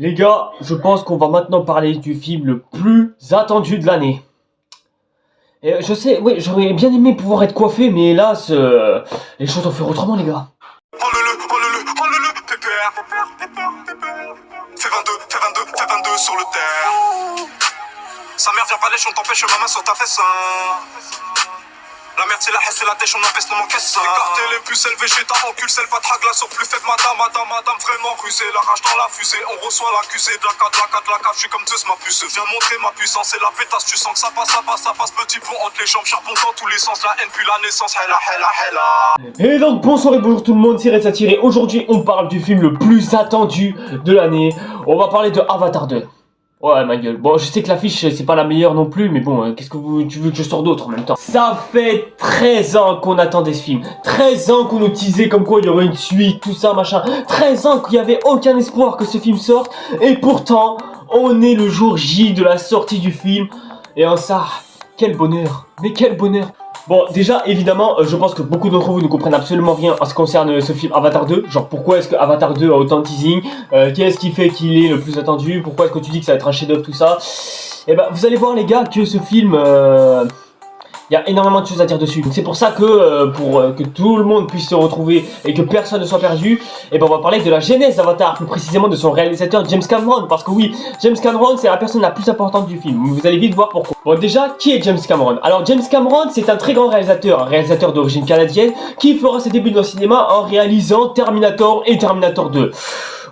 Les gars, je pense qu'on va maintenant parler du film le plus attendu de l'année. Et je sais, oui, j'aurais bien aimé pouvoir être coiffé, mais hélas, les choses ont fait autrement, les gars. Pépère. Fais 22 sur le terre. Sa mère vient pas lécher, on t'empêche ma main sur ta fesse. La merde c'est la haine, c'est la têche, on empêche dans mon caisse. Écarter les plus élevés, j'ai ta encule, c'est le patra glace au plus faible, madame, vraiment rusée. La rage dans la fusée, on reçoit l'accusé. De la cave, je suis comme Zeus, ma puce. Viens montrer ma puissance et la pétasse, tu sens que ça passe, petit pont entre les jambes, charbon dans tous les sens, la haine puis la naissance, hella. Et donc, bonsoir et bonjour tout le monde, c'est Red Satiré. Aujourd'hui, on parle du film le plus attendu de l'année. On va parler de Avatar 2. Ouais, ma gueule. Bon, je sais que l'affiche, c'est pas la meilleure non plus, mais bon, qu'est-ce que tu veux que je sorte d'autre en même temps? Ça fait 13 ans qu'on attendait ce film. 13 ans qu'on nous teasait comme quoi il y aurait une suite, tout ça, machin. 13 ans qu'il y avait aucun espoir que ce film sorte. Et pourtant, on est le jour J de la sortie du film. Et en ça, quel bonheur. Mais quel bonheur. Bon, déjà, évidemment, je pense que beaucoup d'entre vous ne comprennent absolument rien en ce qui concerne ce film Avatar 2. Genre, pourquoi est-ce que Avatar 2 a autant de teasing? Qu'est-ce qui fait qu'il est le plus attendu? Pourquoi est-ce que tu dis que ça va être un chef-d'œuvre, tout ça? Et ben, vous allez voir, les gars, que ce film... il y a énormément de choses à dire dessus. Donc c'est pour ça que pour que tout le monde puisse se retrouver et que personne ne soit perdu, et ben on va parler de la genèse d'Avatar, plus précisément de son réalisateur James Cameron. Parce que oui, James Cameron c'est la personne la plus importante du film. Vous allez vite voir pourquoi. Bon, déjà, qui est James Cameron? Alors James Cameron c'est un très grand réalisateur, un réalisateur d'origine canadienne qui fera ses débuts dans le cinéma en réalisant Terminator et Terminator 2.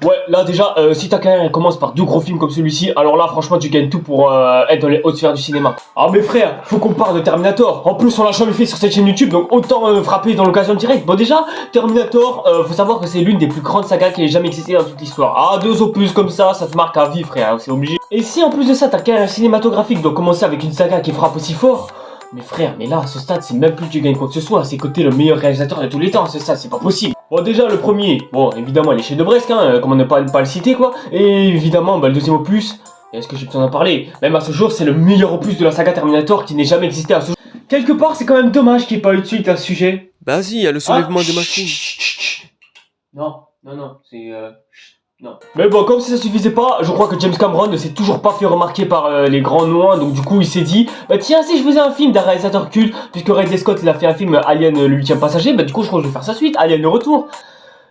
Ouais, là déjà, si ta carrière commence par deux gros films comme celui-ci, alors là franchement tu gagnes tout pour être dans les hautes sphères du cinéma. Ah mais frère, faut qu'on parle de Terminator. En plus on l'a jamais fait sur cette chaîne YouTube, donc autant frapper dans l'occasion directe. Bon déjà, Terminator, faut savoir que c'est l'une des plus grandes sagas qui ait jamais existé dans toute l'histoire. Ah, deux opus comme ça te marque à vie frère, c'est obligé. Et si en plus de ça ta carrière cinématographique doit commencer avec une saga qui frappe aussi fort, mais frère, mais là, à ce stade, c'est même plus que tu gagnes quoi que ce soit, c'est que t'es le meilleur réalisateur de tous les temps, c'est ça, c'est pas possible. Bon, déjà, le premier, bon, évidemment, il est chef-d'œuvre, hein, comment ne pas le citer, quoi. Et évidemment, bah, le deuxième opus, est-ce que j'ai besoin d'en parler? Même à ce jour, c'est le meilleur opus de la saga Terminator qui n'ait jamais existé à ce jour. Quelque part, c'est quand même dommage qu'il n'y ait pas eu de suite à ce sujet. Bah si, il y a le soulèvement des machines. Non, c'est... Non. Mais bon, comme si ça suffisait pas, je crois que James Cameron ne s'est toujours pas fait remarquer par les grands noms, donc du coup il s'est dit, bah tiens, si je faisais un film d'un réalisateur culte, puisque Ridley Scott il a fait un film Alien le 8ème passager, bah du coup je crois que je vais faire sa suite, Alien le retour.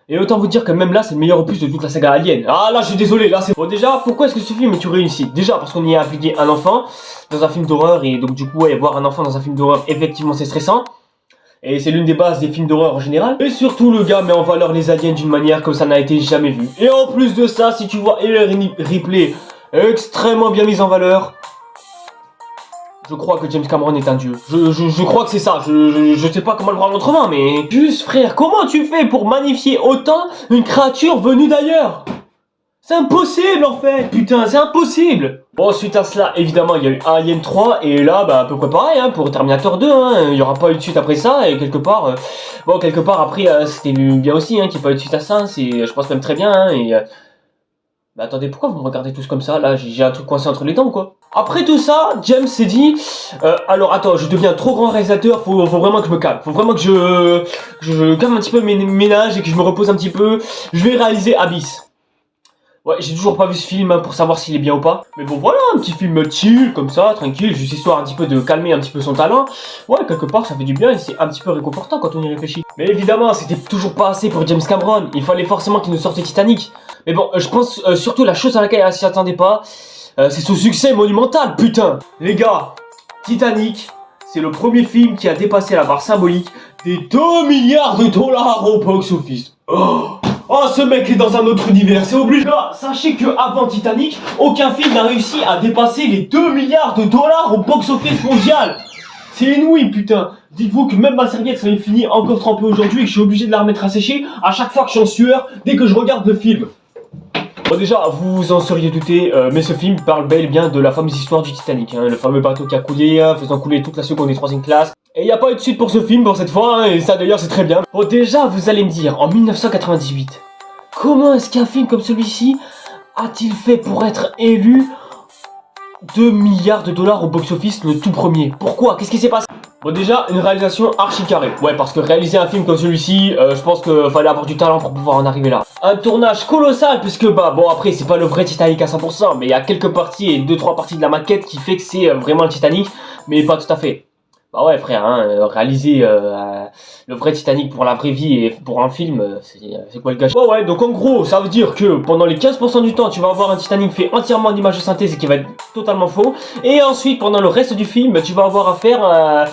Et autant vous dire que même là c'est le meilleur opus de toute la saga Alien. Ah là je suis désolé, là c'est... Bon déjà, pourquoi est-ce que ce film est une réussite? Déjà parce qu'on y a appliqué un enfant dans un film d'horreur, et donc du coup ouais, voir un enfant dans un film d'horreur, effectivement c'est stressant. Et c'est l'une des bases des films d'horreur en général. Et surtout le gars met en valeur les aliens d'une manière comme ça n'a été jamais vu. Et en plus de ça, si tu vois Ellen Ripley extrêmement bien mise en valeur, je crois que James Cameron est un dieu. Je crois que c'est ça. Je sais pas comment le voir autrement, mais... Juste frère, comment tu fais pour magnifier autant une créature venue d'ailleurs? C'est impossible en fait, putain, c'est impossible. Bon, suite à cela, évidemment, il y a eu Alien 3, et là, bah, à peu près pareil, hein, pour Terminator 2, hein, il n'y aura pas eu de suite après ça, et quelque part, après, c'était bien aussi, hein, qu'il n'y ait pas eu de suite à ça, hein, je pense même très bien, hein, et... Bah attendez, pourquoi vous me regardez tous comme ça, là, j'ai un truc coincé entre les dents, quoi. Après tout ça, James s'est dit, alors attends, je deviens trop grand réalisateur, faut vraiment que je me calme, faut vraiment que je calme un petit peu mes ménages, et que je me repose un petit peu, je vais réaliser Abyss. Ouais, j'ai toujours pas vu ce film hein, pour savoir s'il est bien ou pas. Mais bon, voilà, un petit film chill, comme ça, tranquille, juste histoire un petit peu de calmer un petit peu son talent. Ouais, quelque part, ça fait du bien et c'est un petit peu réconfortant quand on y réfléchit. Mais évidemment, c'était toujours pas assez pour James Cameron. Il fallait forcément qu'il nous sorte Titanic. Mais bon, je pense surtout la chose à laquelle elle s'y attendait pas, c'est son succès monumental, putain. Les gars, Titanic, c'est le premier film qui a dépassé la barre symbolique des 2 milliards de dollars au box-office. Oh, ce mec est dans un autre univers, c'est obligé. Là, sachez que avant Titanic, aucun film n'a réussi à dépasser les 2 milliards de dollars au box-office mondial. C'est inouï, putain. Dites-vous que même ma serviette serait finie encore trempée aujourd'hui et que je suis obligé de la remettre à sécher à chaque fois que je suis en sueur dès que je regarde le film. Bon déjà, vous vous en seriez douté, mais ce film parle bel et bien de la fameuse histoire du Titanic, hein, le fameux bateau qui a coulé, faisant couler toute la seconde et troisième classe. Et il n'y a pas eu de suite pour ce film pour cette fois, hein, et ça d'ailleurs c'est très bien. Bon déjà, vous allez me dire, en 1998, comment est-ce qu'un film comme celui-ci a-t-il fait pour être élu 2 milliards de dollars au box-office le tout premier? Pourquoi? Qu'est-ce qui s'est passé? Bon déjà, une réalisation archi carrée. Ouais, parce que réaliser un film comme celui-ci, je pense qu'il fallait avoir du talent pour pouvoir en arriver là. Un tournage colossal, puisque bah bon après c'est pas le vrai Titanic à 100%, mais il y a quelques parties et 2-3 parties de la maquette qui fait que c'est vraiment le Titanic, mais pas tout à fait. Bah ouais frère, hein, réaliser le vrai Titanic pour la vraie vie et pour un film, c'est quoi le gâchis? Ouais, donc en gros, ça veut dire que pendant les 15% du temps, tu vas avoir un Titanic fait entièrement en images de synthèse et qui va être totalement faux. Et ensuite, pendant le reste du film, tu vas avoir affaire à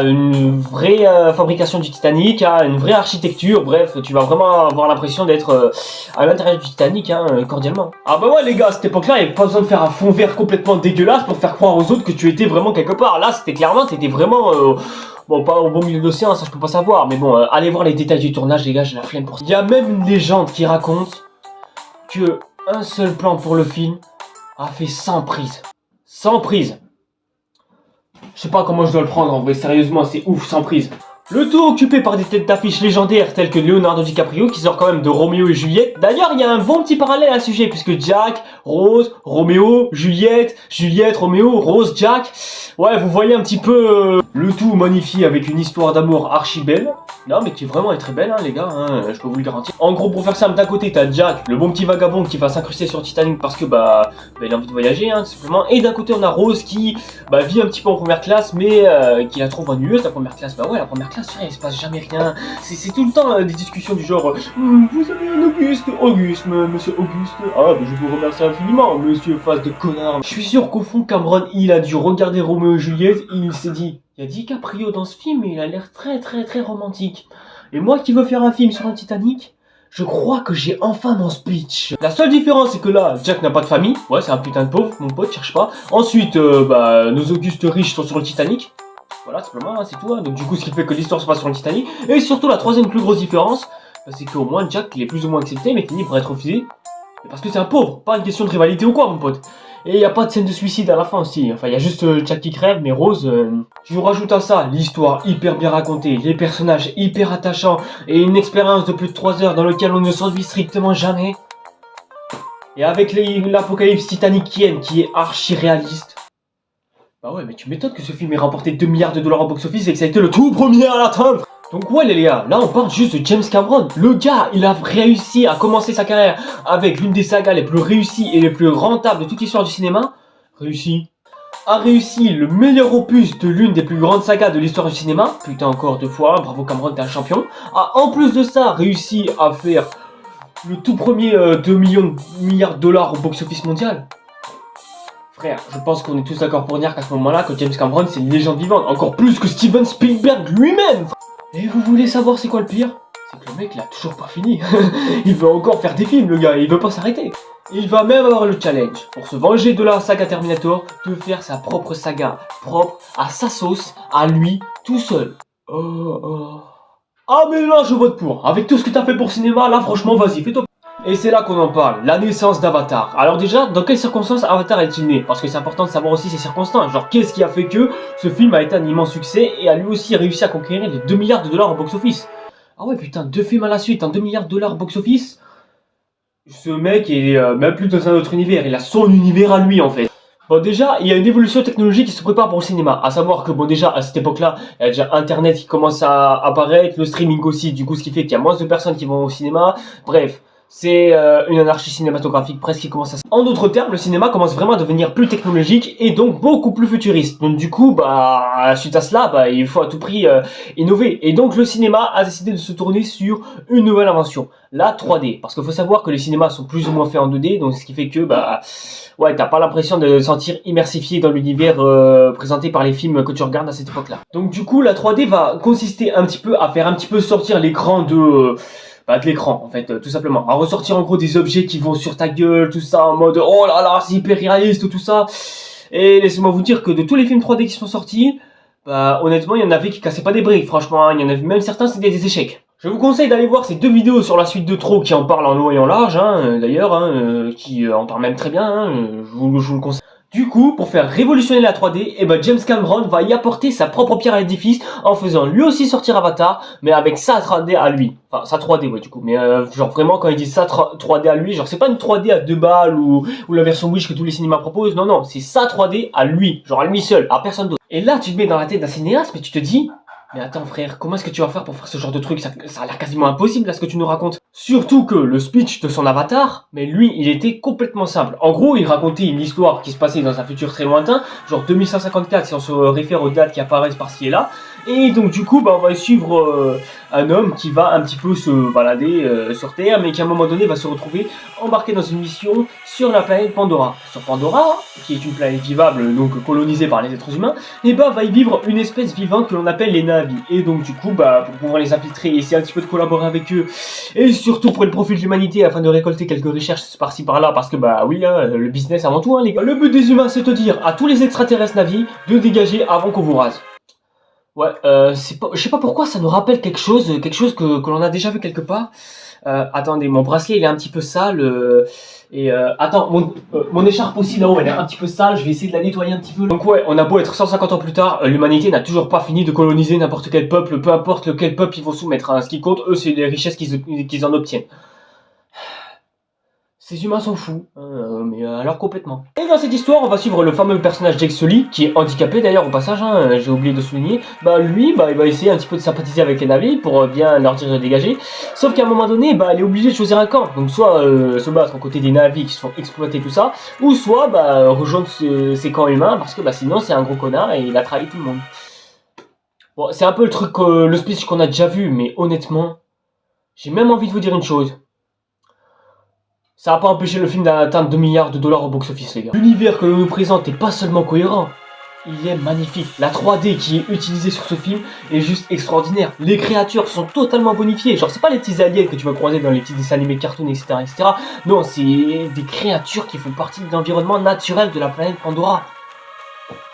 une vraie fabrication du Titanic, à une vraie architecture. Bref, tu vas vraiment avoir l'impression d'être à l'intérieur du Titanic, hein, cordialement. Ah bah ouais les gars, à cette époque-là, il n'y avait pas besoin de faire un fond vert complètement dégueulasse pour faire croire aux autres que tu étais vraiment quelque part. Là, c'était clairement, t'étais vraiment... Bon, pas au beau milieu de l'océan, ça je peux pas savoir, mais bon, allez voir les détails du tournage, les gars, j'ai la flemme pour ça. Il y a même une légende qui raconte que un seul plan pour le film a fait 100 prises. 100 prises. Je sais pas comment je dois le prendre, en vrai, sérieusement, c'est ouf, 100 prises. Le tout occupé par des têtes d'affiche légendaires telles que Leonardo DiCaprio qui sort quand même de Roméo et Juliette. D'ailleurs, il y a un bon petit parallèle à ce sujet puisque Jack, Rose, Roméo, Juliette, Roméo, Rose, Jack. Ouais, vous voyez un petit peu le tout magnifié avec une histoire d'amour archi belle. Non, mais qui vraiment est très belle, hein, les gars, hein, je peux vous le garantir. En gros, pour faire simple, d'un côté, t'as Jack, le bon petit vagabond qui va s'incruster sur Titanic parce que, il a envie de voyager, hein, tout simplement. Et d'un côté, on a Rose qui, vit un petit peu en première classe, mais qui la trouve ennuyeuse, la première classe. Bah ouais, la première classe, il se passe jamais rien. C'est tout le temps des discussions du genre, vous avez un Auguste, monsieur Auguste. Ah, je vous remercie infiniment, monsieur face de connard. Je suis sûr qu'au fond, Cameron, il a dû regarder Roméo et Juliette et il s'est dit, il y a DiCaprio dans ce film et il a l'air très romantique. Et moi qui veux faire un film sur un Titanic, je crois que j'ai enfin mon speech. La seule différence c'est que là, Jack n'a pas de famille. Ouais, c'est un putain de pauvre, mon pote, cherche pas. Ensuite, nos Augustes riches sont sur le Titanic. Voilà, simplement, hein, c'est tout. Hein. Donc du coup, ce qui fait que l'histoire se passe sur le Titanic. Et surtout, la troisième plus grosse différence, c'est qu'au moins Jack, il est plus ou moins accepté, mais finit par être refusé. Parce que c'est un pauvre, pas une question de rivalité ou quoi, mon pote. Et il n'y a pas de scène de suicide à la fin aussi. Enfin, il y a juste Jack qui crève, mais Rose... Je vous rajoute à ça l'histoire hyper bien racontée, les personnages hyper attachants et une expérience de plus de 3 heures dans laquelle on ne s'ennuie strictement jamais. Et avec l'apocalypse titanikienne qui est archi réaliste. Bah ouais, mais tu m'étonnes que ce film ait remporté 2 milliards de dollars au box-office et que ça a été le tout premier à l'atteindre. Donc ouais les gars, là on parle juste de James Cameron. Le gars, il a réussi à commencer sa carrière avec l'une des sagas les plus réussies et les plus rentables de toute l'histoire du cinéma. A réussi le meilleur opus de l'une des plus grandes sagas de l'histoire du cinéma. Putain encore 2 fois, bravo Cameron, t'es un champion. A en plus de ça réussi à faire le tout premier 2 milliards de dollars au box-office mondial. Frère, je pense qu'on est tous d'accord pour dire qu'à ce moment-là, que James Cameron c'est une légende vivante. Encore plus que Steven Spielberg lui-même. Et vous voulez savoir c'est quoi le pire? C'est que le mec il a toujours pas fini. Il veut encore faire des films le gars, il veut pas s'arrêter. Il va même avoir le challenge, pour se venger de la saga Terminator, de faire sa propre saga, propre à sa sauce, à lui, tout seul. Ah mais là je vote pour, avec tout ce que t'as fait pour cinéma, là franchement vas-y, fais-toi. Et c'est là qu'on en parle, la naissance d'Avatar. Alors déjà, dans quelles circonstances Avatar est-il né? Parce que c'est important de savoir aussi ces circonstances. Genre, qu'est-ce qui a fait que ce film a été un immense succès et a lui aussi réussi à conquérir les 2 milliards de dollars au box-office? Ah ouais, putain, 2 films à la suite, 2 milliards de dollars au box-office. Ce mec est même plus dans un autre univers, il a son univers à lui en fait. Bon déjà, il y a une évolution technologique qui se prépare pour le cinéma. À savoir que bon déjà, à cette époque-là, il y a déjà Internet qui commence à apparaître, le streaming aussi, du coup ce qui fait qu'il y a moins de personnes qui vont au cinéma. Bref. C'est une anarchie cinématographique presque qui commence à... En d'autres termes, le cinéma commence vraiment à devenir plus technologique et donc beaucoup plus futuriste. Donc du coup, suite à cela, il faut à tout prix innover. Et donc le cinéma a décidé de se tourner sur une nouvelle invention, la 3D. Parce qu'il faut savoir que les cinémas sont plus ou moins faits en 2D, donc ce qui fait que, ouais, t'as pas l'impression de te sentir immersifié dans l'univers présenté par les films que tu regardes à cette époque-là. Donc du coup, la 3D va consister un petit peu à faire un petit peu sortir l'écran de l'écran en fait, tout simplement. À ressortir en gros des objets qui vont sur ta gueule, tout ça, en mode oh là là, c'est hyper réaliste, tout ça. Et laissez-moi vous dire que de tous les films 3D qui sont sortis, honnêtement, il y en avait qui cassaient pas des briques, franchement, il y en avait même certains, c'était des échecs. Je vous conseille d'aller voir ces 2 vidéos sur la suite de Trop qui en parlent en haut et en large, d'ailleurs, qui en parlent même très bien, je vous le conseille. Du coup, pour faire révolutionner la 3D, eh ben James Cameron va y apporter sa propre pierre à l'édifice en faisant lui aussi sortir Avatar, mais avec sa 3D à lui. Enfin, sa 3D, ouais, du coup. Mais genre vraiment, quand il dit sa 3D à lui, genre c'est pas une 3D à 2 balles ou la version Wish que tous les cinémas proposent. Non, non, c'est sa 3D à lui. Genre à lui seul, à personne d'autre. Et là, tu te mets dans la tête d'un cinéaste, mais tu te dis... Mais attends frère, comment est-ce que tu vas faire pour faire ce genre de truc? Ça a l'air quasiment impossible là ce que tu nous racontes. Surtout que le speech de son avatar, mais lui il était complètement simple. En gros il racontait une histoire qui se passait dans un futur très lointain, genre 2154 si on se réfère aux dates qui apparaissent par-ci et là. Et donc du coup on va suivre un homme qui va un petit peu se balader sur Terre, mais qui à un moment donné va se retrouver embarqué dans une mission sur la planète Pandora. Sur Pandora, qui est une planète vivable, donc colonisée par les êtres humains, et va y vivre une espèce vivante que l'on appelle les Na'vi. Et donc du coup, pour pouvoir les infiltrer et essayer un petit peu de collaborer avec eux, et surtout pour le profit de l'humanité afin de récolter quelques recherches par-ci par-là, parce que oui, hein, le business avant tout, hein, les gars. Le but des humains, c'est de dire à tous les extraterrestres Na'vi de dégager avant qu'on vous rase. Ouais, je sais pas pourquoi ça nous rappelle quelque chose que l'on a déjà vu quelque part. Attendez, mon bracelet il est un petit peu sale. Attends, mon écharpe aussi là-haut elle est un petit peu sale, je vais essayer de la nettoyer un petit peu. Donc ouais, on a beau être 150 ans plus tard, l'humanité n'a toujours pas fini de coloniser n'importe quel peuple, peu importe lequel peuple ils vont soumettre. Hein. Ce qui compte, eux, c'est les richesses qu'ils en obtiennent. Ces humains sont fous, mais alors complètement. Et dans cette histoire, on va suivre le fameux personnage Jake Sully, qui est handicapé d'ailleurs au passage, hein, j'ai oublié de souligner. Lui, il va essayer un petit peu de sympathiser avec les Na'vi pour bien leur dire de dégager. Sauf qu'à un moment donné, il est obligé de choisir un camp. Donc soit se battre aux côtés des Na'vi qui se font exploiter tout ça, ou soit rejoindre ces camps humains, parce que sinon c'est un gros connard et il a trahi tout le monde. Bon, c'est un peu le truc, le speech qu'on a déjà vu, mais honnêtement, j'ai même envie de vous dire une chose. Ça n'a pas empêché le film d'atteindre 2 milliards de dollars au box-office, les gars. L'univers que l'on nous présente n'est pas seulement cohérent, il est magnifique. La 3D qui est utilisée sur ce film est juste extraordinaire. Les créatures sont totalement bonifiées. Genre, c'est pas les petits aliens que tu vas croiser dans les petits dessins animés cartoon, etc., etc. Non, c'est des créatures qui font partie de l'environnement naturel de la planète Pandora.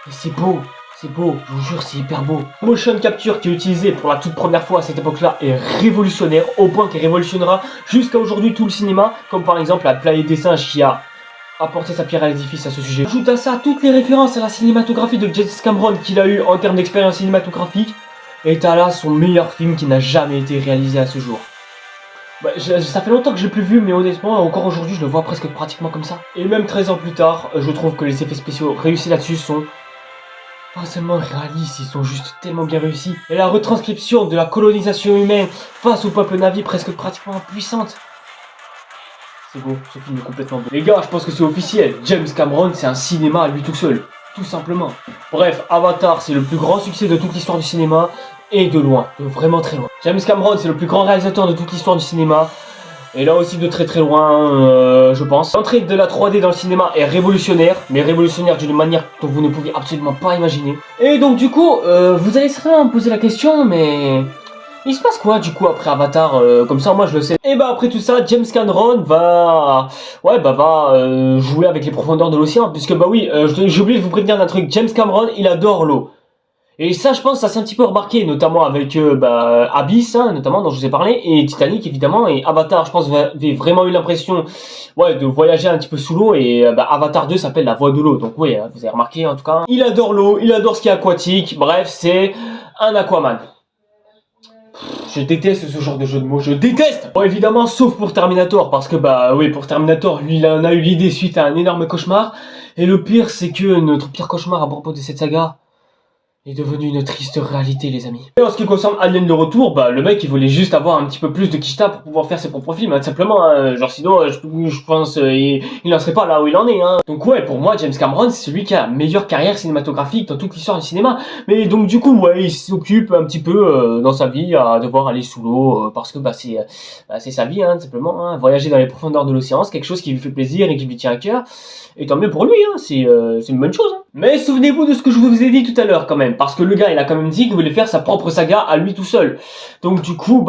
Et c'est beau. C'est beau, je vous jure, c'est hyper beau. La motion capture qui est utilisée pour la toute première fois à cette époque-là est révolutionnaire, au point qu'elle révolutionnera jusqu'à aujourd'hui tout le cinéma, comme par exemple la planète des singes qui a apporté sa pierre à l'édifice à ce sujet. Ajoute à ça toutes les références à la cinématographie de James Cameron qu'il a eu en termes d'expérience cinématographique, et t'as là son meilleur film qui n'a jamais été réalisé à ce jour. Ça fait longtemps que je l'ai plus vu, mais honnêtement, encore aujourd'hui, je le vois presque pratiquement comme ça. Et même 13 ans plus tard, je trouve que les effets spéciaux réussis là-dessus sont pas seulement réalistes, ils sont juste tellement bien réussis. Et la retranscription de la colonisation humaine face au peuple Na'vi presque pratiquement puissante. C'est beau, ce film est complètement beau. Les gars, je pense que c'est officiel, James Cameron c'est un cinéma à lui tout seul. Tout simplement. Bref, Avatar c'est le plus grand succès de toute l'histoire du cinéma. Et de loin, de vraiment très loin. James Cameron c'est le plus grand réalisateur de toute l'histoire du cinéma. Et là aussi de très très loin, je pense. L'entrée de la 3D dans le cinéma est révolutionnaire, mais révolutionnaire d'une manière dont vous ne pouviez absolument pas imaginer. Et donc du coup, vous allez certainement me poser la question, mais... il se passe quoi du coup après Avatar, comme ça moi je le sais. Et après tout ça, James Cameron va jouer avec les profondeurs de l'océan, puisque j'ai oublié de vous prévenir d'un truc, James Cameron il adore l'eau. Et ça, je pense, ça s'est un petit peu remarqué, notamment avec Abyss, hein, notamment, dont je vous ai parlé, et Titanic, évidemment, et Avatar, je pense, vous avez vraiment eu l'impression, de voyager un petit peu sous l'eau, et Avatar 2 s'appelle La Voie de l'eau, donc oui, vous avez remarqué, en tout cas. Il adore l'eau, il adore ce qui est aquatique, bref, c'est un Aquaman. Je déteste ce genre de jeu de mots, je déteste. Bon évidemment, sauf pour Terminator, parce que pour Terminator, lui il en a eu l'idée suite à un énorme cauchemar, et le pire c'est que notre pire cauchemar à propos de cette saga est devenu une triste réalité, les amis. Et en ce qui concerne Alien le retour, le mec il voulait juste avoir un petit peu plus de quicheta pour pouvoir faire ses propres films, hein, tout simplement, hein. Genre sinon je pense il n'en serait pas là où il en est, hein. Donc ouais, pour moi James Cameron c'est celui qui a la meilleure carrière cinématographique dans toute l'histoire du cinéma. Mais donc du coup il s'occupe un petit peu dans sa vie à devoir aller sous l'eau parce que c'est sa vie, hein, tout simplement, hein. Voyager dans les profondeurs de l'océan, c'est quelque chose qui lui fait plaisir et qui lui tient à cœur. Et tant mieux pour lui, hein, c'est une bonne chose, hein. Mais souvenez-vous de ce que je vous ai dit tout à l'heure quand même, parce que le gars il a quand même dit qu'il voulait faire sa propre saga à lui tout seul. Donc du coup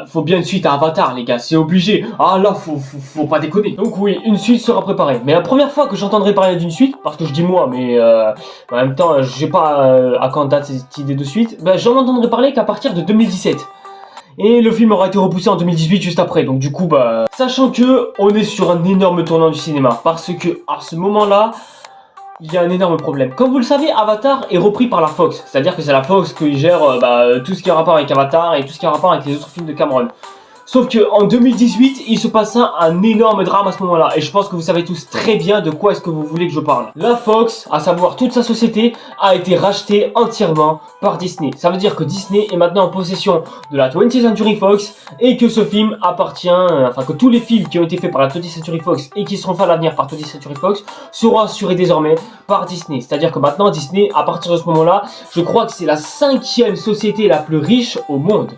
faut bien une suite à Avatar les gars, c'est obligé. Ah là faut pas déconner. Donc oui, une suite sera préparée. Mais la première fois que j'entendrai parler d'une suite, parce que je dis moi, mais en même temps je sais pas à quand date cette idée de suite, j'en entendrai parler qu'à partir de 2017. Et le film aura été repoussé en 2018 juste après, donc du coup sachant que on est sur un énorme tournant du cinéma, parce que à ce moment-là, il y a un énorme problème. Comme vous le savez, Avatar est repris par la Fox. C'est-à-dire que c'est la Fox qui gère tout ce qui a rapport avec Avatar et tout ce qui a rapport avec les autres films de Cameron. Sauf qu'en 2018, il se passe un énorme drame à ce moment-là. Et je pense que vous savez tous très bien de quoi est-ce que vous voulez que je parle. La Fox, à savoir toute sa société, a été rachetée entièrement par Disney. Ça veut dire que Disney est maintenant en possession de la 20th Century Fox et que ce film appartient, enfin que tous les films qui ont été faits par la 20th Century Fox et qui seront faits à l'avenir par 20th Century Fox seront assurés désormais par Disney. C'est-à-dire que maintenant Disney, à partir de ce moment-là, je crois que c'est la 5e société la plus riche au monde.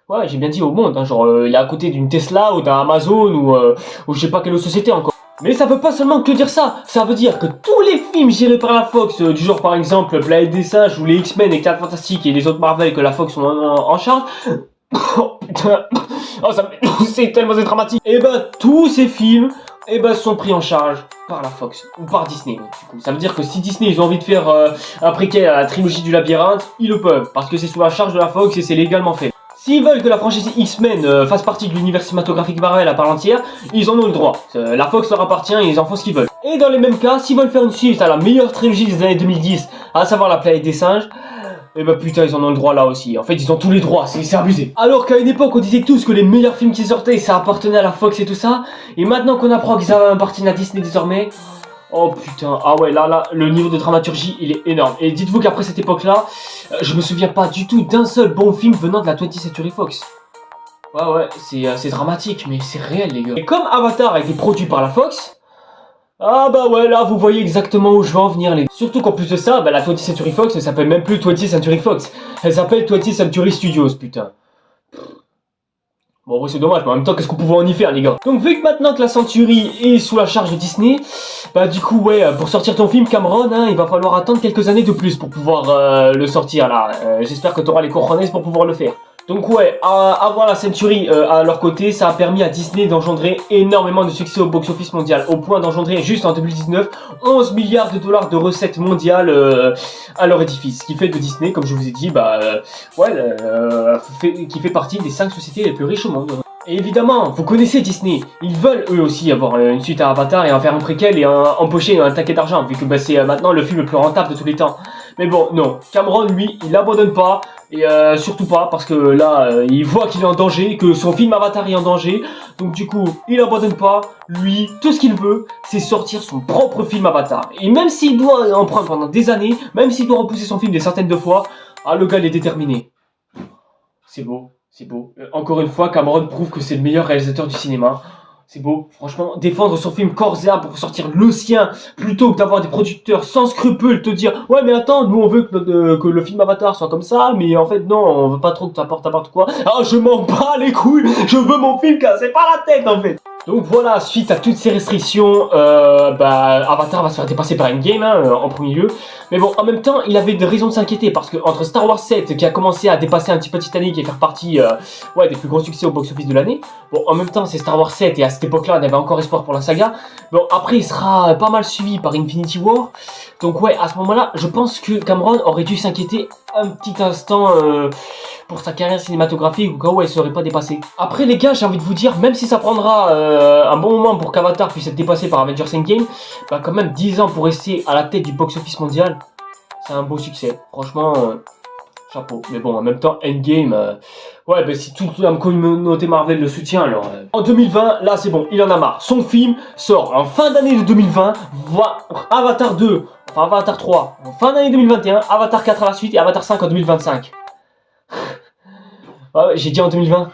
Ouais, j'ai bien dit au monde, hein, genre il est à côté d'une Tesla ou d'un Amazon ou je sais pas quelle autre société encore. Mais ça veut pas seulement que dire ça, ça veut dire que tous les films gérés par la Fox, du genre par exemple Planète des Singes ou les X-Men et 4 Fantastiques et les autres Marvel que la Fox sont en charge. Oh putain, oh, c'est tellement dramatique. Et bah tous ces films sont pris en charge par la Fox ou par Disney. Du coup, ça veut dire que si Disney ils ont envie de faire un préquel à la trilogie du labyrinthe, ils le peuvent parce que c'est sous la charge de la Fox et c'est légalement fait. S'ils veulent que la franchise X-Men fasse partie de l'univers cinématographique Marvel à part entière, ils en ont le droit. La Fox leur appartient et ils en font ce qu'ils veulent. Et dans les mêmes cas, s'ils veulent faire une suite à la meilleure trilogie des années 2010, à savoir la Planète des Singes, et bah putain, ils en ont le droit là aussi. En fait, ils ont tous les droits, c'est abusé. Alors qu'à une époque, on disait tous que les meilleurs films qui sortaient, ça appartenait à la Fox et tout ça, et maintenant qu'on apprend qu'ils appartiennent à Disney désormais... Oh putain, ah ouais, là, le niveau de dramaturgie, il est énorme. Et dites-vous qu'après cette époque-là, je me souviens pas du tout d'un seul bon film venant de la 20th Century Fox. Ouais, c'est dramatique, mais c'est réel, les gars. Et comme Avatar a été produit par la Fox, ah bah ouais, là, vous voyez exactement où je veux en venir, les gars. Surtout qu'en plus de ça, la 20th Century Fox ne s'appelle même plus 20th Century Fox. Elle s'appelle 20th Century Studios, putain. Bon, c'est dommage, mais en même temps, qu'est-ce qu'on pouvait en y faire, les gars? Donc, vu que maintenant que la Century est sous la charge de Disney, du coup, ouais, pour sortir ton film, Cameron, hein, il va falloir attendre quelques années de plus pour pouvoir le sortir, là. J'espère que tu auras les cojones pour pouvoir le faire. Donc, ouais, avoir la Century à leur côté, ça a permis à Disney d'engendrer énormément de succès au box-office mondial, au point d'engendrer, juste en 2019, 11 milliards de dollars de recettes mondiales à leur édifice. Ce qui fait de Disney, comme je vous ai dit, qui fait partie des 5 sociétés les plus riches au monde. Et évidemment, vous connaissez Disney, ils veulent eux aussi avoir une suite à Avatar et en faire un préquel et empocher un taquet d'argent, vu que c'est maintenant le film le plus rentable de tous les temps. Mais bon, non, Cameron, lui, il abandonne pas, et surtout pas, parce que là, il voit qu'il est en danger, que son film Avatar est en danger, donc du coup, il abandonne pas, lui, tout ce qu'il veut, c'est sortir son propre film Avatar. Et même s'il doit en prendre pendant des années, même s'il doit repousser son film des centaines de fois, le gars, il est déterminé. C'est beau. C'est beau. Encore une fois, Cameron prouve que c'est le meilleur réalisateur du cinéma. C'est beau. Franchement, défendre son film corps et âme pour sortir le sien, plutôt que d'avoir des producteurs sans scrupules te dire « Ouais, mais attends, nous on veut que le film Avatar soit comme ça, mais en fait non, on veut pas trop que tu apportes n'importe quoi. Ah, je m'en bats les couilles, je veux mon film cassé par la tête en fait !» Donc voilà, suite à toutes ces restrictions, Avatar va se faire dépasser par Endgame en premier lieu. Mais bon, en même temps, il avait des raisons de s'inquiéter parce que entre Star Wars 7 qui a commencé à dépasser un petit peu Titanic et faire partie des plus gros succès au box-office de l'année. Bon, en même temps, c'est Star Wars 7 et à cette époque-là, on avait encore espoir pour la saga. Bon, après, il sera pas mal suivi par Infinity War. Donc ouais, à ce moment-là, je pense que Cameron aurait dû s'inquiéter un petit instant pour sa carrière cinématographique au cas où elle serait pas dépassée. Après les gars, j'ai envie de vous dire, même si ça prendra un bon moment pour qu'Avatar puisse être dépassé par Avengers Endgame, quand même 10 ans pour rester à la tête du box-office mondial, c'est un beau succès. Franchement, chapeau. Mais bon, en même temps, Endgame, si toute la communauté Marvel le soutient, alors... En 2020, là c'est bon, il en a marre. Son film sort en fin d'année de 2020, Avatar 2, enfin Avatar 3, en fin d'année 2021, Avatar 4 à la suite et Avatar 5 en 2025. J'ai dit en 2020.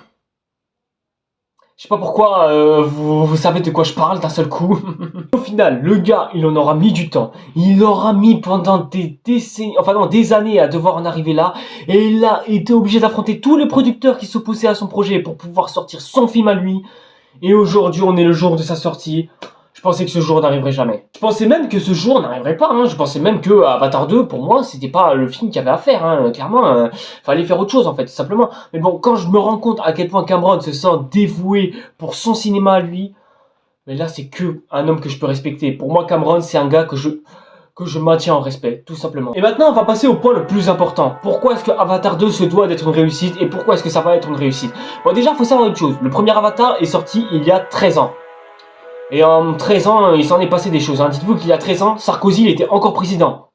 Je sais pas pourquoi vous savez de quoi je parle d'un seul coup. Au final, le gars, il en aura mis du temps. Il aura mis pendant des décennies, des années à devoir en arriver là. Et il a été obligé d'affronter tous les producteurs qui s'opposaient à son projet pour pouvoir sortir son film à lui. Et aujourd'hui, on est le jour de sa sortie. Je pensais que ce jour n'arriverait jamais. Je pensais même que ce jour n'arriverait pas. Je pensais même que Avatar 2, pour moi, c'était pas le film qu'il y avait à faire. Clairement, fallait faire autre chose en fait, tout simplement. Mais bon, quand je me rends compte à quel point Cameron se sent dévoué pour son cinéma à lui, mais là, c'est que un homme que je peux respecter. Pour moi, Cameron, c'est un gars que je maintiens en respect, tout simplement. Et maintenant, on va passer au point le plus important. Pourquoi est-ce que Avatar 2 se doit d'être une réussite et pourquoi est-ce que ça va être une réussite? Bon, déjà, il faut savoir une chose. Le premier Avatar est sorti il y a 13 ans. Et en 13 ans, il s'en est passé des choses. Hein. Dites-vous qu'il y a 13 ans, Sarkozy, il était encore président.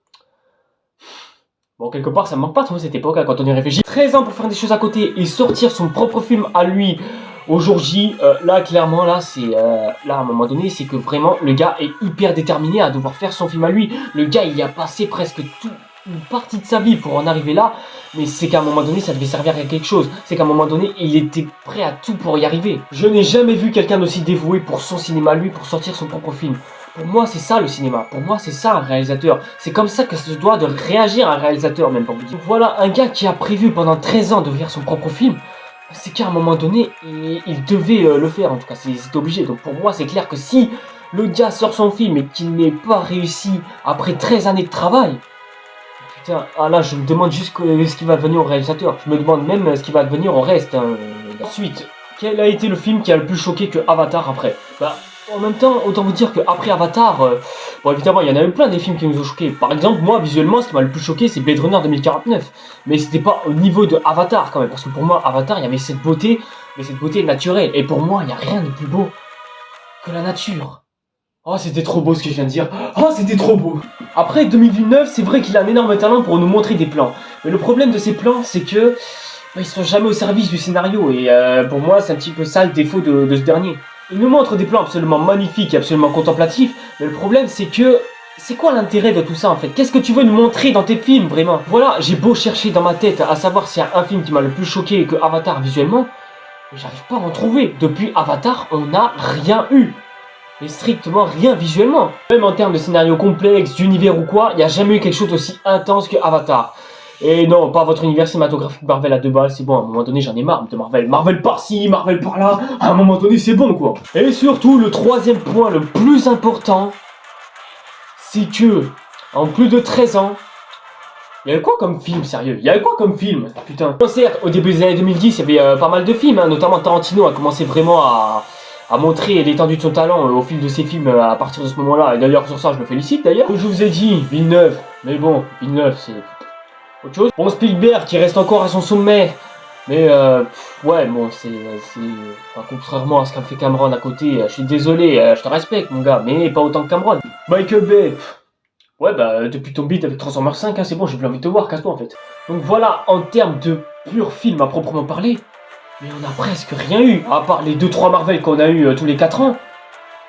Bon, quelque part, ça me manque pas trop cette époque, hein, quand on y réfléchit. 13 ans pour faire des choses à côté et sortir son propre film à lui au jour J, là, clairement, là, c'est... là, à un moment donné, c'est que vraiment, le gars est hyper déterminé à devoir faire son film à lui. Le gars, il y a passé presque une partie de sa vie pour en arriver là. Mais c'est qu'à un moment donné, ça devait servir à quelque chose. C'est qu'à un moment donné, il était prêt à tout pour y arriver. Je n'ai jamais vu quelqu'un d'aussi dévoué pour son cinéma à lui, pour sortir son propre film. Pour moi, c'est ça le cinéma. Pour moi, c'est ça un réalisateur. C'est comme ça que se doit de réagir un réalisateur, même pour vous dire. Voilà, un gars qui a prévu pendant 13 ans de faire son propre film, c'est qu'à un moment donné, il devait le faire. En tout cas, c'est obligé. Donc pour moi, c'est clair que si le gars sort son film et qu'il n'est pas réussi après 13 années de travail, putain, ah là, je me demande juste ce qui va devenir au réalisateur. Je me demande même ce qui va devenir au reste. Hein. Ensuite, quel a été le film qui a le plus choqué que Avatar après? Bah, en même temps, autant vous dire qu'après Avatar, bon évidemment il y en a eu plein des films qui nous ont choqués. Par exemple, moi visuellement, ce qui m'a le plus choqué, c'est Blade Runner 2049. Mais c'était pas au niveau de Avatar quand même, parce que pour moi, Avatar, il y avait cette beauté, mais cette beauté naturelle. Et pour moi, il n'y a rien de plus beau que la nature. Oh, c'était trop beau ce que je viens de dire. Oh, c'était trop beau. Après 2009, c'est vrai qu'il a un énorme talent pour nous montrer des plans. Mais le problème de ces plans, c'est que ils sont jamais au service du scénario. Et pour moi, c'est un petit peu ça le défaut de ce dernier. Il nous montre des plans absolument magnifiques et absolument contemplatifs, mais le problème c'est que... C'est quoi l'intérêt de tout ça en fait? Qu'est-ce que tu veux nous montrer dans tes films vraiment? Voilà, j'ai beau chercher dans ma tête à savoir s'il y a un film qui m'a le plus choqué que Avatar visuellement, mais j'arrive pas à en trouver. Depuis Avatar, on n'a rien eu. Mais strictement rien visuellement. Même en termes de scénario complexe, d'univers ou quoi, il n'y a jamais eu quelque chose d'aussi intense que Avatar. Et non, pas votre univers cinématographique Marvel à 2 balles, c'est bon, à un moment donné j'en ai marre de Marvel. Marvel par-ci, Marvel par-là, à un moment donné c'est bon quoi. Et surtout, le troisième point le plus important, c'est que, en plus de 13 ans, il y avait quoi comme film, sérieux? Il y avait quoi comme film? Putain. Certes, au début des années 2010, il y avait pas mal de films, hein, notamment Tarantino a commencé vraiment à montrer l'étendue de son talent au fil de ses films à partir de ce moment-là. Et d'ailleurs, sur ça, je le félicite d'ailleurs. Comme je vous ai dit, Villeneuve, mais bon, Villeneuve c'est... autre chose. Bon, Spielberg qui reste encore à son sommet, mais ouais, bon, enfin, contrairement à ce qu'a fait Cameron à côté, je suis désolé, je te respecte mon gars, mais pas autant que Cameron. Michael Bay, ouais, bah, depuis ton beat avec Transformers 5, hein, c'est bon, j'ai plus envie de te voir, casse-toi en fait. Donc voilà, en termes de pur film à proprement parler, mais on a presque rien eu, à part les 2-3 Marvel qu'on a eu tous les 4 ans.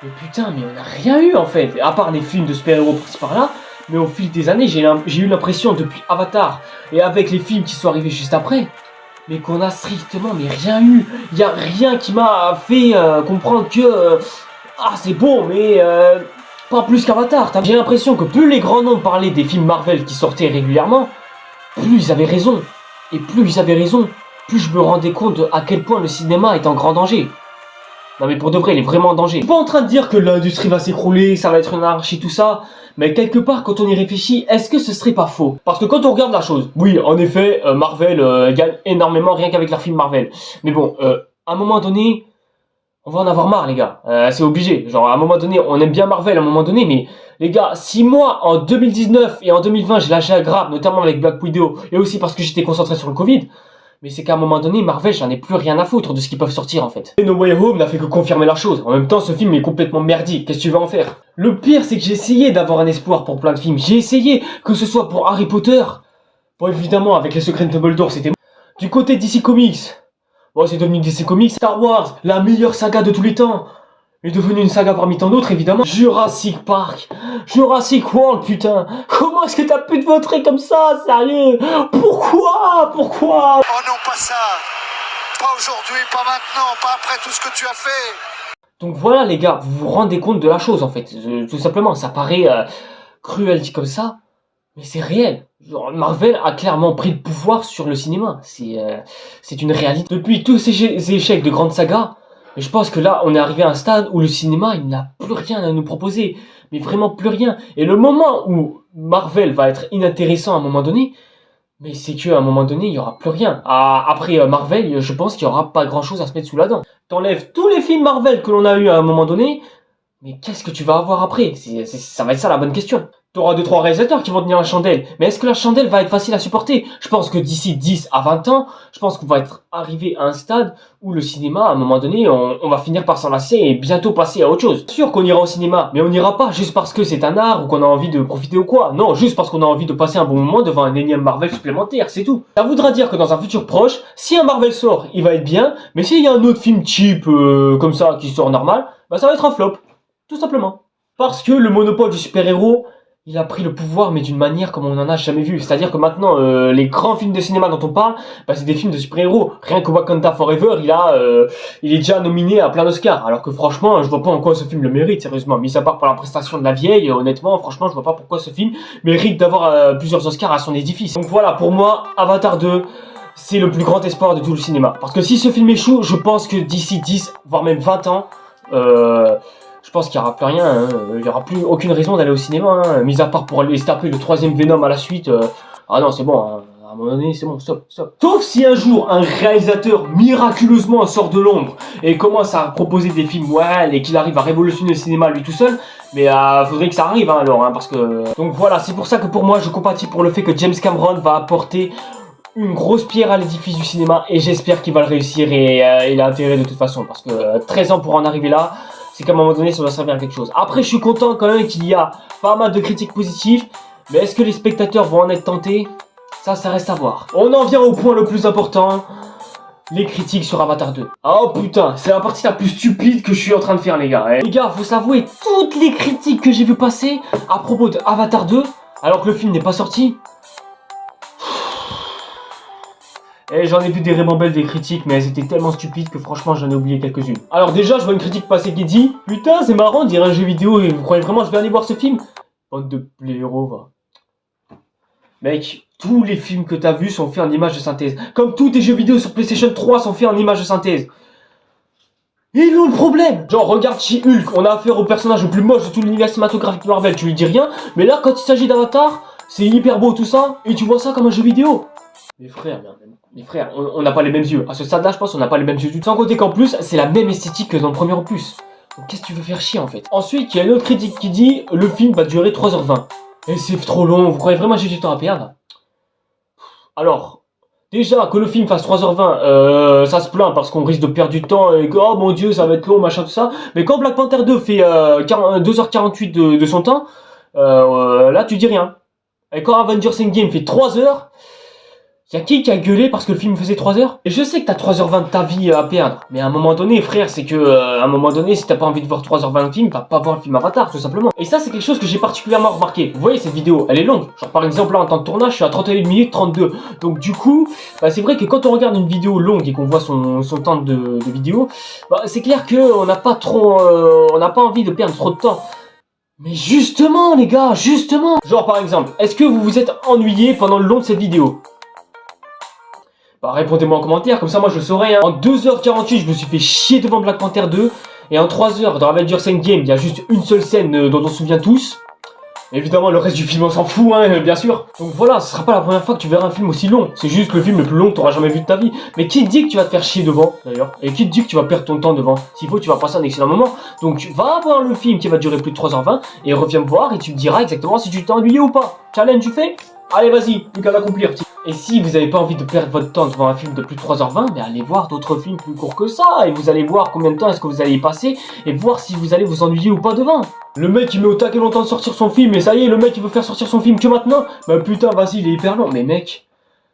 Mais putain, mais on a rien eu en fait, à part les films de super-héros par-ci par-là. Mais au fil des années, j'ai eu l'impression depuis Avatar et avec les films qui sont arrivés juste après, mais qu'on a strictement mais rien eu. Il n'y a rien qui m'a fait comprendre que ah c'est beau, mais pas plus qu'Avatar. J'ai l'impression que plus les grands noms parlaient des films Marvel qui sortaient régulièrement, plus ils avaient raison. Et plus ils avaient raison, plus je me rendais compte à quel point le cinéma est en grand danger. Non mais pour de vrai, il est vraiment en danger. Je suis pas en train de dire que l'industrie va s'écrouler, ça va être une anarchie, tout ça. Mais quelque part, quand on y réfléchit, est-ce que ce serait pas faux? Parce que quand on regarde la chose, oui, en effet, Marvel gagne énormément rien qu'avec leurs films Marvel. Mais bon, à un moment donné, on va en avoir marre, les gars. C'est obligé. Genre, à un moment donné, on aime bien Marvel, à un moment donné, mais les gars, si moi, en 2019 et en 2020, j'ai lâché un grab, notamment avec Black Widow, et aussi parce que j'étais concentré sur le Covid, mais c'est qu'à un moment donné, Marvel, j'en ai plus rien à foutre de ce qu'ils peuvent sortir en fait. Et No Way Home n'a fait que confirmer la chose. En même temps, ce film est complètement merdique. Qu'est-ce que tu vas en faire? Le pire, c'est que j'ai essayé d'avoir un espoir pour plein de films. J'ai essayé, que ce soit pour Harry Potter. Bon, évidemment, avec les secrets de Dumbledore, c'était... Du côté de DC Comics, bon, c'est devenu DC Comics. Star Wars, la meilleure saga de tous les temps, est devenue une saga parmi tant d'autres, évidemment. Jurassic Park, Jurassic World, putain. Comment est-ce que t'as pu te voter comme ça, sérieux? Pourquoi? Pourquoi? Oh non, pas ça. Pas aujourd'hui, pas maintenant, pas après tout ce que tu as fait. Donc voilà les gars, vous vous rendez compte de la chose en fait. Tout simplement, ça paraît cruel dit comme ça, mais c'est réel. Genre, Marvel a clairement pris le pouvoir sur le cinéma. C'est une réalité. Depuis tous ces échecs de grandes sagas, mais je pense que là, on est arrivé à un stade où le cinéma, il n'a plus rien à nous proposer. Mais vraiment plus rien. Et le moment où Marvel va être inintéressant à un moment donné, mais c'est qu'à un moment donné, il n'y aura plus rien. Après Marvel, je pense qu'il n'y aura pas grand-chose à se mettre sous la dent. T'enlèves tous les films Marvel que l'on a eu à un moment donné, mais qu'est-ce que tu vas avoir après? Ça va être ça la bonne question. T'auras 2-3 réalisateurs qui vont tenir la chandelle. Mais est-ce que la chandelle va être facile à supporter? Je pense que d'ici 10 à 20 ans, je pense qu'on va être arrivé à un stade où le cinéma, à un moment donné, on va finir par s'en lasser et bientôt passer à autre chose. C'est sûr qu'on ira au cinéma, mais on n'ira pas juste parce que c'est un art ou qu'on a envie de profiter ou quoi. Non, juste parce qu'on a envie de passer un bon moment devant un énième Marvel supplémentaire, c'est tout. Ça voudra dire que dans un futur proche, si un Marvel sort, il va être bien, mais s'il y a un autre film cheap comme ça qui sort normal, bah ça va être un flop. Tout simplement. Parce que le monopole du super-héros, il a pris le pouvoir, mais d'une manière comme on n'en a jamais vu. C'est-à-dire que maintenant, les grands films de cinéma dont on parle, bah, c'est des films de super-héros. Rien que Wakanda Forever, il est déjà nominé à plein d'Oscars. Alors que franchement, je vois pas en quoi ce film le mérite, sérieusement. Mis à part pour la prestation de la vieille, honnêtement, franchement, je vois pas pourquoi ce film mérite d'avoir plusieurs Oscars à son édifice. Donc voilà, pour moi, Avatar 2, c'est le plus grand espoir de tout le cinéma. Parce que si ce film échoue, je pense que d'ici 10, voire même 20 ans, je pense qu'il n'y aura plus rien, hein. Il n'y aura plus aucune raison d'aller au cinéma, hein. Mis à part pour aller se taper le 3e Venom à la suite. Ah non, c'est bon, hein. À un moment donné, c'est bon, stop. Sauf si un jour, un réalisateur miraculeusement sort de l'ombre et commence à proposer des films, ouais, et qu'il arrive à révolutionner le cinéma lui tout seul, mais faudrait que ça arrive, hein, alors, hein, parce que... Donc voilà, c'est pour ça que pour moi, je compatis pour le fait que James Cameron va apporter une grosse pierre à l'édifice du cinéma, et j'espère qu'il va le réussir, et il a intérêt de toute façon, parce que 13 ans pour en arriver là, c'est qu'à un moment donné, ça doit servir à quelque chose. Après, je suis content quand même qu'il y a pas mal de critiques positives. Mais est-ce que les spectateurs vont en être tentés? Ça reste à voir. On en vient au point le plus important. Les critiques sur Avatar 2. Oh putain, c'est la partie la plus stupide que je suis en train de faire, les gars. Les gars, faut s'avouer, toutes les critiques que j'ai vu passer à propos de Avatar 2, alors que le film n'est pas sorti... Et j'en ai vu des rémambelles des critiques, mais elles étaient tellement stupides que franchement j'en ai oublié quelques-unes. Alors déjà, je vois une critique passer qui dit « Putain, c'est marrant de dire un jeu vidéo et vous croyez vraiment que je vais aller voir ce film ?» Bande de blaireaux, va. Mec, tous les films que t'as vus sont faits en images de synthèse. Comme tous tes jeux vidéo sur PlayStation 3 sont faits en images de synthèse. Et là, le problème, genre regarde chez Hulk, on a affaire au personnage le plus moche de tout l'univers cinématographique Marvel, tu lui dis rien, mais là quand il s'agit d'Avatar, c'est hyper beau tout ça, et tu vois ça comme un jeu vidéo. Mes frères, on n'a pas les mêmes yeux. À ce stade-là, je pense qu'on n'a pas les mêmes yeux du tout. Sans compter qu'en plus, c'est la même esthétique que dans le premier opus. Donc qu'est-ce que tu veux faire chier en fait? Ensuite, il y a une autre critique qui dit le film va durer 3h20. Et c'est trop long, vous croyez vraiment que j'ai du temps à perdre? Alors, déjà, que le film fasse 3h20, ça se plaint parce qu'on risque de perdre du temps et que, oh mon dieu, ça va être long, machin, tout ça. Mais quand Black Panther 2 fait 2h48 de son temps, là, tu dis rien. Et quand Avengers Endgame fait 3h, y'a qui a gueulé parce que le film faisait 3h? Et je sais que t'as 3h20 de ta vie à perdre, mais à un moment donné, frère, c'est que, à un moment donné, si t'as pas envie de voir 3h20 de film, va pas voir le film Avatar, tout simplement. Et ça, c'est quelque chose que j'ai particulièrement remarqué. Vous voyez, cette vidéo, elle est longue. Genre, par exemple, là, en temps de tournage, je suis à 31 minutes 32. Donc, du coup, bah, c'est vrai que quand on regarde une vidéo longue et qu'on voit son temps de vidéo, bah, c'est clair que on n'a pas trop, on n'a pas envie de perdre trop de temps. Mais justement, les gars, justement. Genre, par exemple, est-ce que vous vous êtes ennuyé pendant le long de cette vidéo? Bah, répondez-moi en commentaire, comme ça moi je le saurai, hein. En 2h48, je me suis fait chier devant Black Panther 2. Et en 3h, dans Avengers Endgame, il y a juste une seule scène dont on se souvient tous. Évidemment, le reste du film, on s'en fout, hein, bien sûr. Donc voilà, ce sera pas la première fois que tu verras un film aussi long. C'est juste le film le plus long que tu auras jamais vu de ta vie. Mais qui te dit que tu vas te faire chier devant, d'ailleurs? Et qui te dit que tu vas perdre ton temps devant? S'il faut, tu vas passer un excellent moment. Donc va voir le film qui va durer plus de 3h20 et reviens me voir et tu me diras exactement si tu t'es ennuyé ou pas. Challenge, tu fais? Allez, vas-y, plus qu'à l'accomplir, petit. Et si vous n'avez pas envie de perdre votre temps devant un film de plus de 3h20, ben allez voir d'autres films plus courts que ça, et vous allez voir combien de temps est-ce que vous allez y passer, et voir si vous allez vous ennuyer ou pas devant. Le mec il met au taquet longtemps de sortir son film, et ça y est, le mec il veut faire sortir son film que maintenant. Bah putain, vas-y, il est hyper long. Mais mec,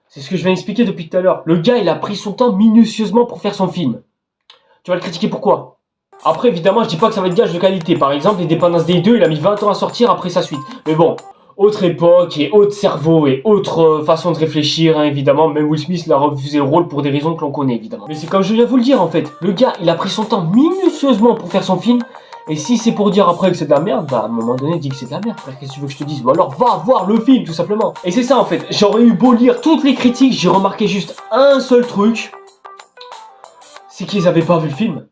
c'est ce que je viens d'expliquer depuis tout à l'heure. Le gars il a pris son temps minutieusement pour faire son film. Tu vas le critiquer pourquoi? Après évidemment je dis pas que ça va être gage de qualité. Par exemple, Independence Day 2 il a mis 20 ans à sortir après sa suite. Mais bon, autre époque et autre cerveau et autre façon de réfléchir, hein, évidemment. Même Will Smith l'a refusé le rôle pour des raisons que l'on connaît, évidemment. Mais c'est comme je viens de vous le dire, en fait. Le gars, il a pris son temps minutieusement pour faire son film. Et si c'est pour dire après que c'est de la merde, bah à un moment donné, dis que c'est de la merde, frère. Qu'est-ce que tu veux que je te dise? Ou alors va voir le film, tout simplement. Et c'est ça, en fait. J'aurais eu beau lire toutes les critiques, j'ai remarqué juste un seul truc. C'est qu'ils avaient pas vu le film.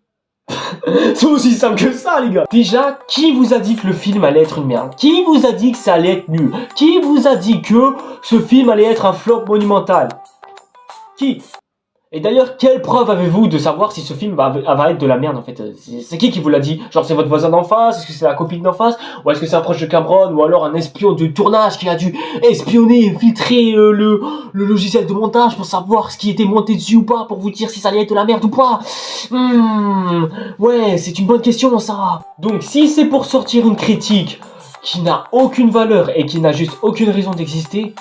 C'est aussi simple que ça, les gars. Déjà, qui vous a dit que le film allait être une merde? Qui vous a dit que ça allait être nul? Qui vous a dit que ce film allait être un flop monumental? Qui? Et d'ailleurs, quelle preuve avez-vous de savoir si ce film va être de la merde en fait? C'est qui vous l'a dit? Genre c'est votre voisin d'en face? Est-ce que c'est la copine d'en face? Ou est-ce que c'est un proche de Cameron? Ou alors un espion du tournage qui a dû espionner, filtrer le logiciel de montage pour savoir ce qui était monté dessus ou pas, pour vous dire si ça allait être de la merde ou pas? Ouais, c'est une bonne question ça. Donc si c'est pour sortir une critique qui n'a aucune valeur et qui n'a juste aucune raison d'exister,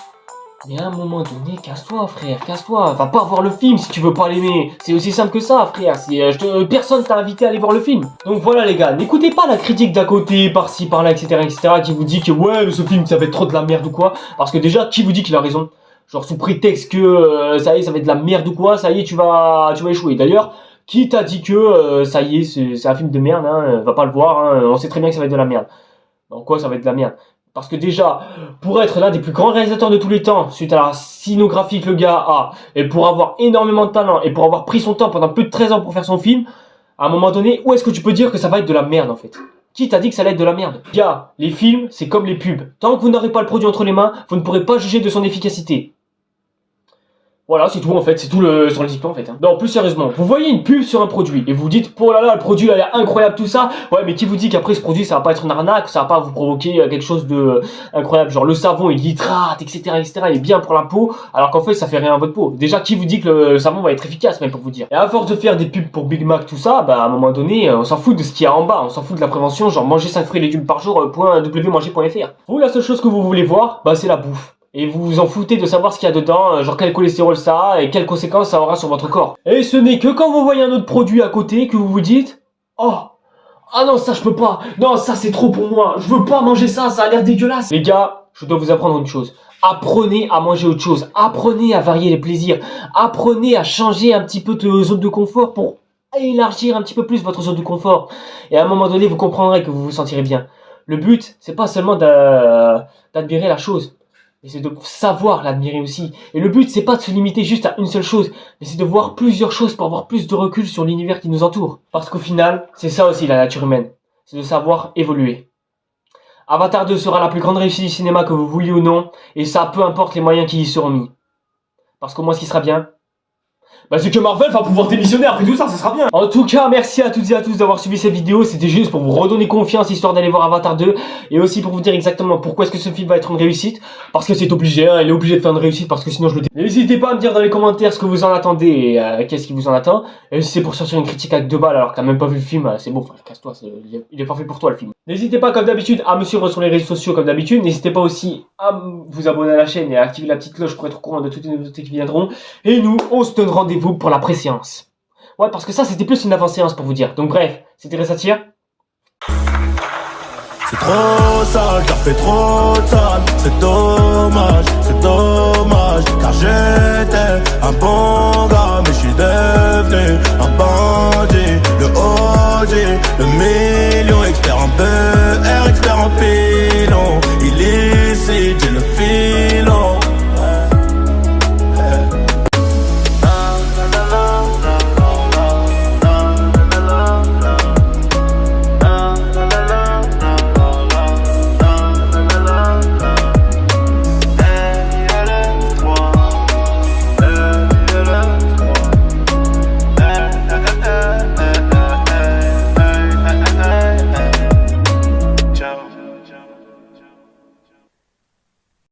mais à un moment donné, casse-toi frère, casse-toi, va pas voir le film si tu veux pas l'aimer, c'est aussi simple que ça frère, personne t'a invité à aller voir le film. Donc voilà les gars, n'écoutez pas la critique d'à côté, par-ci, par-là, etc., qui vous dit que ouais, mais ce film ça va être trop de la merde ou quoi, parce que déjà, qui vous dit qu'il a raison? Genre sous prétexte que ça y est, ça va être de la merde ou quoi, ça y est, tu vas échouer. D'ailleurs, qui t'a dit que ça y est, c'est un film de merde, hein, va pas le voir, hein, on sait très bien que ça va être de la merde. En quoi ça va être de la merde? Parce que déjà, pour être l'un des plus grands réalisateurs de tous les temps, suite à la cinégraphie que le gars a, et pour avoir énormément de talent, et pour avoir pris son temps pendant plus de 13 ans pour faire son film, à un moment donné, où est-ce que tu peux dire que ça va être de la merde en fait? Qui t'a dit que ça allait être de la merde? Gars, les films, c'est comme les pubs. Tant que vous n'aurez pas le produit entre les mains, vous ne pourrez pas juger de son efficacité. Voilà, c'est tout en fait, c'est tout sur les histoires en fait. Hein. Non, plus sérieusement, vous voyez une pub sur un produit et vous dites, oh là là, le produit a l'air incroyable tout ça. Ouais, mais qui vous dit qu'après ce produit ça va pas être une arnaque, ça va pas vous provoquer quelque chose de incroyable, genre le savon il hydrate, etc., il est bien pour la peau, alors qu'en fait ça fait rien à votre peau. Déjà, qui vous dit que le savon va être efficace même pour vous dire. Et à force de faire des pubs pour Big Mac tout ça, bah à un moment donné, on s'en fout de ce qu'il y a en bas, on s'en fout de la prévention, genre manger 5 fruits et légumes par jour, .wmanger.fr. Vous, la seule chose que vous voulez voir, bah c'est la bouffe. Et vous vous en foutez de savoir ce qu'il y a dedans, genre quel cholestérol ça a et quelles conséquences ça aura sur votre corps. Et ce n'est que quand vous voyez un autre produit à côté que vous vous dites, oh, ah non ça je peux pas, non ça c'est trop pour moi, je veux pas manger ça, ça a l'air dégueulasse. Les gars, je dois vous apprendre une chose. Apprenez à manger autre chose, apprenez à varier les plaisirs, apprenez à changer un petit peu de zone de confort pour élargir un petit peu plus votre zone de confort. Et à un moment donné, vous comprendrez que vous vous sentirez bien. Le but, c'est pas seulement d'admirer la chose, mais c'est de savoir l'admirer aussi. Et le but, c'est pas de se limiter juste à une seule chose, mais c'est de voir plusieurs choses pour avoir plus de recul sur l'univers qui nous entoure. Parce qu'au final, c'est ça aussi la nature humaine, c'est de savoir évoluer. Avatar 2 sera la plus grande réussite du cinéma que vous vouliez ou non, et ça, peu importe les moyens qui y seront mis. Parce qu'au moins, ce qui sera bien, bah c'est que Marvel va pouvoir démissionner après tout ça, ça sera bien. En tout cas, merci à toutes et à tous d'avoir suivi cette vidéo. C'était juste pour vous redonner confiance, histoire d'aller voir Avatar 2. Et aussi pour vous dire exactement pourquoi est-ce que ce film va être une réussite. Parce que c'est obligé, hein, il est obligé de faire une réussite, parce que sinon je le dis. N'hésitez pas à me dire dans les commentaires ce que vous en attendez et qu'est-ce qui vous en attend. Et si c'est pour sortir une critique avec 2 balles alors que t'as même pas vu le film, c'est bon frère, casse-toi, il est pas fait pour toi le film. N'hésitez pas comme d'habitude à me suivre sur les réseaux sociaux comme d'habitude. N'hésitez pas aussi à vous abonner à la chaîne et à activer la petite cloche pour être au courant de toutes les nouveautés qui viendront. Et nous, on se donne rendez-vous pour la pré-séance. Ouais, parce que ça, c'était plus une avant-séance pour vous dire. Donc bref, c'était Ressatir. C'est trop sale, car fait trop de sale. C'est dommage, car j'étais un bon gars, mais je suis devenu un bandit. Le OG, le million, expert en PR, expert